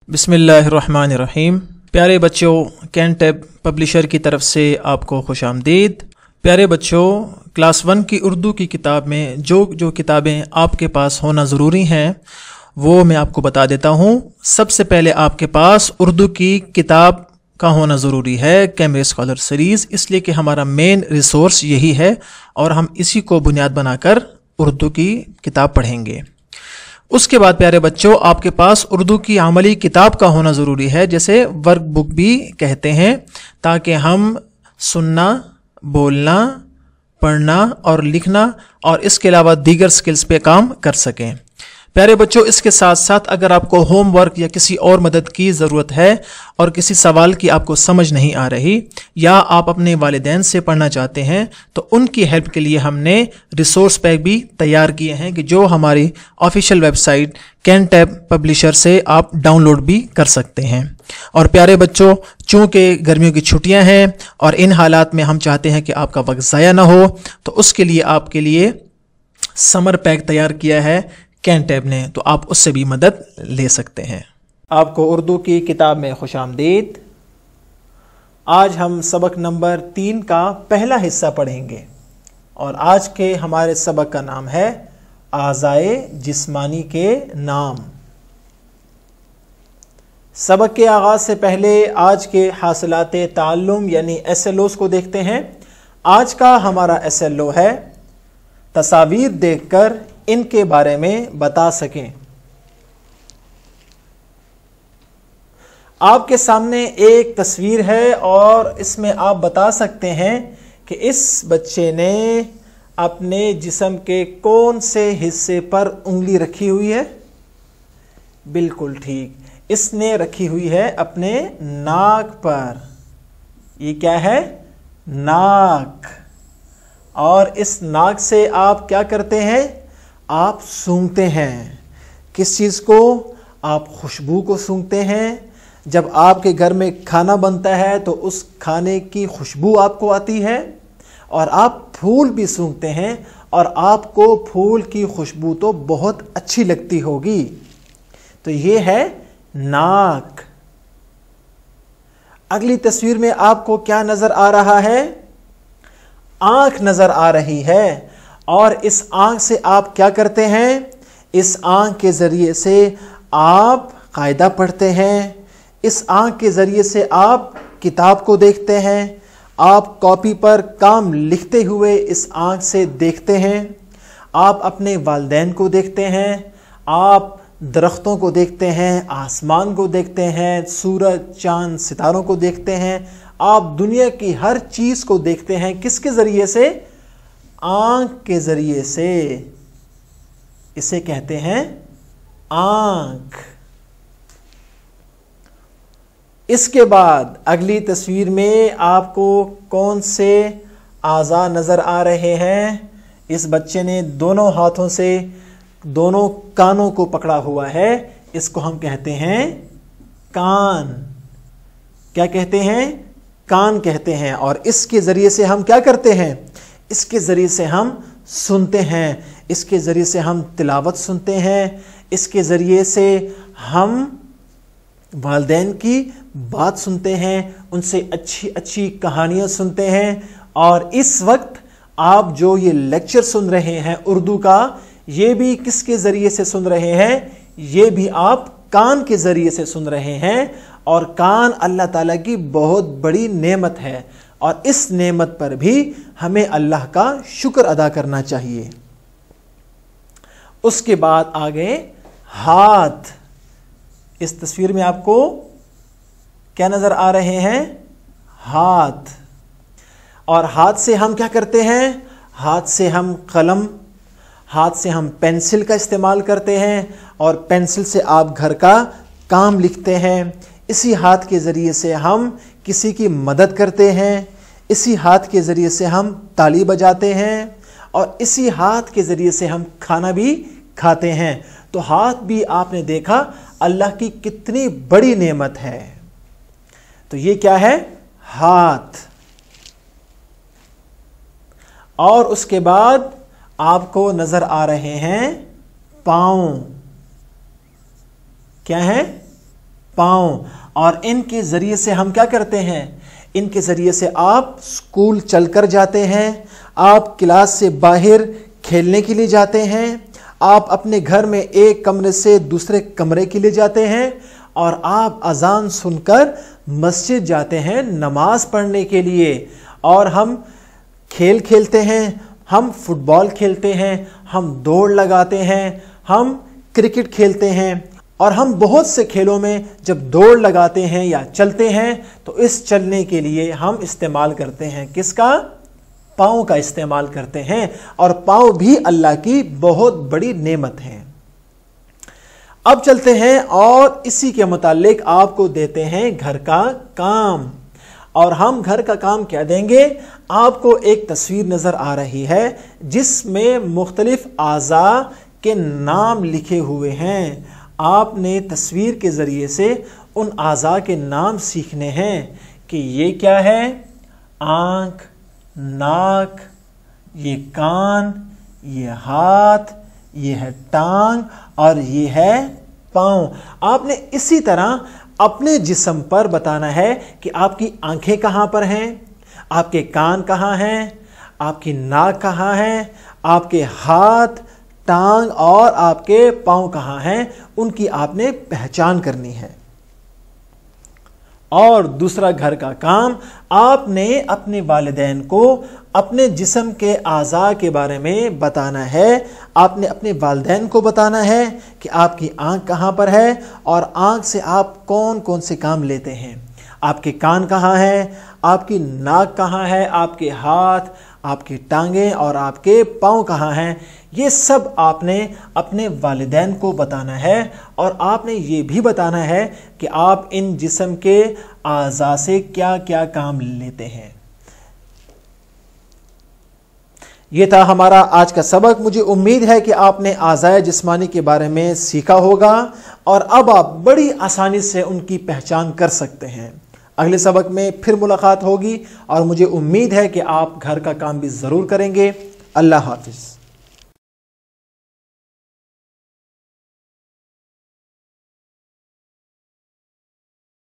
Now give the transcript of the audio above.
बिस्मिल्लाहिर्रहमानिर्रहीम। प्यारे बच्चों, कैनटैब पब्लिशर की तरफ से आपको खुश आमदीद। प्यारे बच्चों, क्लास 1 की उर्दू की किताब में जो किताबें आपके पास होना ज़रूरी हैं वो मैं आपको बता देता हूँ। सबसे पहले आपके पास उर्दू की किताब का होना ज़रूरी है, कैमरे स्कॉलर सीरीज़, इसलिए कि हमारा मेन रिसोर्स यही है और हम इसी को बुनियाद बनाकर उर्दू की किताब पढ़ेंगे। उसके बाद प्यारे बच्चों, आपके पास उर्दू की अमली किताब का होना ज़रूरी है, जैसे वर्क बुक भी कहते हैं, ताकि हम सुनना, बोलना, पढ़ना और लिखना और इसके अलावा दीगर स्किल्स पे काम कर सकें। प्यारे बच्चों, इसके साथ साथ अगर आपको होम वर्क या किसी और मदद की ज़रूरत है और किसी सवाल की आपको समझ नहीं आ रही या आप अपने वालिदैन से पढ़ना चाहते हैं तो उनकी हेल्प के लिए हमने रिसोर्स पैक भी तैयार किए हैं कि जो हमारी ऑफिशियल वेबसाइट कैनटैब पब्लिशर से आप डाउनलोड भी कर सकते हैं। और प्यारे बच्चों, चूँकि गर्मियों की छुट्टियां हैं और इन हालात में हम चाहते हैं कि आपका वक्त ज़ाया ना हो, तो उसके लिए आपके लिए समर पैक तैयार किया है कैनटैब ने, तो आप उससे भी मदद ले सकते हैं। आपको उर्दू की किताब में खुश आमदीद। आज हम सबक नंबर 3 का पहला हिस्सा पढ़ेंगे और आज के हमारे सबक का नाम है आज़ाए जिस्मानी के नाम। सबक के आगाज से पहले आज के हासिलाते ताल्लुम यानी SLOs को देखते हैं। आज का हमारा SLO है तस्वीर देखकर इनके बारे में बता सकें। आपके सामने एक तस्वीर है और इसमें आप बता सकते हैं कि इस बच्चे ने अपने जिस्म के कौन से हिस्से पर उंगली रखी हुई है। बिल्कुल ठीक, इसने रखी हुई है अपने नाक पर। ये क्या है? नाक। और इस नाक से आप क्या करते हैं? आप सूंघते हैं। किस चीज़ को? आप खुशबू को सूंघते हैं। जब आपके घर में खाना बनता है तो उस खाने की खुशबू आपको आती है और आप फूल भी सूंघते हैं और आपको फूल की खुशबू तो बहुत अच्छी लगती होगी। तो ये है नाक। अगली तस्वीर में आपको क्या नजर आ रहा है? आंख नजर आ रही है और इस आंख से आप क्या करते हैं? इस आंख के ज़रिए से आप कायदा पढ़ते हैं। इस आंख के ज़रिए से आप किताब को देखते हैं। आप कॉपी पर काम लिखते हुए इस आंख से देखते हैं। आप अपने वालिदैन को देखते हैं। आप दरख्तों को देखते हैं, आसमान को देखते हैं, सूरज, चांद, सितारों को देखते हैं। आप दुनिया की हर चीज़ को देखते हैं। किसके ज़रिए से? आंख के ज़रिए से। इसे कहते हैं आंख। इसके बाद अगली तस्वीर में आपको कौन से आज़ा नज़र आ रहे हैं? इस बच्चे ने दोनों हाथों से दोनों कानों को पकड़ा हुआ है। इसको हम कहते हैं कान। क्या कहते हैं? कान कहते हैं। और इसके ज़रिए से हम क्या करते हैं? इसके ज़रिए से हम सुनते हैं। इसके ज़रिए से हम तिलावत सुनते हैं। इसके ज़रिए से हम वालिदैन की बात सुनते हैं, उनसे अच्छी अच्छी कहानियाँ सुनते हैं। और इस वक्त आप जो ये लेक्चर सुन रहे हैं उर्दू का, ये भी किसके ज़रिए से सुन रहे हैं? ये भी आप कान के ज़रिए से सुन रहे हैं। और कान अल्लाह ताला की बहुत बड़ी नेमत है और इस नेमत पर भी हमें अल्लाह का शुक्र अदा करना चाहिए। उसके बाद आगे हाथ। इस तस्वीर में आपको क्या नजर आ रहे हैं? हाथ। और हाथ से हम क्या करते हैं? हाथ से हम कलम, हाथ से हम पेंसिल का इस्तेमाल करते हैं और पेंसिल से आप घर का काम लिखते हैं। इसी हाथ के ज़रिए से हम किसी की मदद करते हैं। इसी हाथ के ज़रिए से हम ताली बजाते हैं और इसी हाथ के ज़रिए से हम खाना भी खाते हैं। तो हाथ भी आपने देखा अल्लाह की कितनी बड़ी नेमत है। तो ये क्या है? हाथ। और उसके बाद आपको नज़र आ रहे हैं पाँव। क्या है? پاؤں، اور ان کے ذریعے سے ہم کیا کرتے ہیں؟ ان کے ذریعے سے آپ اسکول چل کر جاتے ہیں، آپ کلاس سے باہر کھیلنے کے لیے جاتے ہیں، آپ اپنے گھر میں ایک کمرے سے دوسرے کمرے کے لیے جاتے ہیں، اور آپ اذان سن کر مسجد جاتے ہیں نماز پڑھنے کے لیے۔ اور ہم کھیل کھیلتے ہیں، ہم فٹ بال کھیلتے ہیں، ہم دوڑ لگاتے ہیں، ہم کرکٹ کھیلتے ہیں، اور ہم بہت سے کھیلوں میں جب دوڑ لگاتے ہیں یا چلتے ہیں تو اس چلنے کے لیے ہم استعمال کرتے ہیں کس کا؟ پاؤں کا استعمال کرتے ہیں، اور پاؤں بھی اللہ کی بہت بڑی نعمت ہے۔ اب چلتے ہیں اور اسی کے متعلق آپ کو دیتے ہیں گھر کا کام، اور ہم گھر کا کام کیا دیں گے؟ آپ کو ایک تصویر نظر آ رہی ہے جس میں مختلف اعضاء کے نام لکھے ہوئے ہیں۔ آپ نے تصویر کے ذریعے سے ان اعضاء کے نام سیکھنے ہیں کہ یہ کیا ہے؟ آنکھ، ناک، یہ کان، یہ ہاتھ، یہ ہے ٹانگ، اور یہ ہے پاؤں۔ آپ نے اسی طرح اپنے جسم پر بتانا ہے کہ آپ کی آنکھیں کہاں پر ہیں، آپ کے کان کہاں ہیں، آپ کی ناک کہاں ہے، آپ کے ہاتھ، ٹانگ اور آپ کے پاؤں کہاں ہیں، ان کی آپ نے پہچان کرنی ہے۔ اور دوسرا گھر کا کام، آپ نے اپنے والدین کو اپنے جسم کے اعضاء کے بارے میں بتانا ہے۔ آپ نے اپنے والدین کو بتانا ہے کہ آپ کی آنکھ کہاں پر ہے، اور آنکھ سے آپ کون کون سے کام لیتے ہیں، آپ کے کان کہاں ہے، آپ کی ناک کہاں ہے، آپ کے ہاتھ، آپ کی ٹانگیں اور آپ کے پاؤں کہاں ہیں۔ یہ سب آپ نے اپنے والدین کو بتانا ہے، اور آپ نے یہ بھی بتانا ہے کہ آپ ان جسم کے اعضاء سے کیا کیا کام لیتے ہیں۔ یہ تھا ہمارا آج کا سبق۔ مجھے امید ہے کہ آپ نے اعضاء جسمانی کے بارے میں سیکھا ہوگا، اور اب آپ بڑی آسانی سے ان کی پہچان کر سکتے ہیں۔ اگلے سبق میں پھر ملاقات ہوگی، اور مجھے امید ہے کہ آپ گھر کا کام بھی ضرور کریں گے۔ اللہ حافظ۔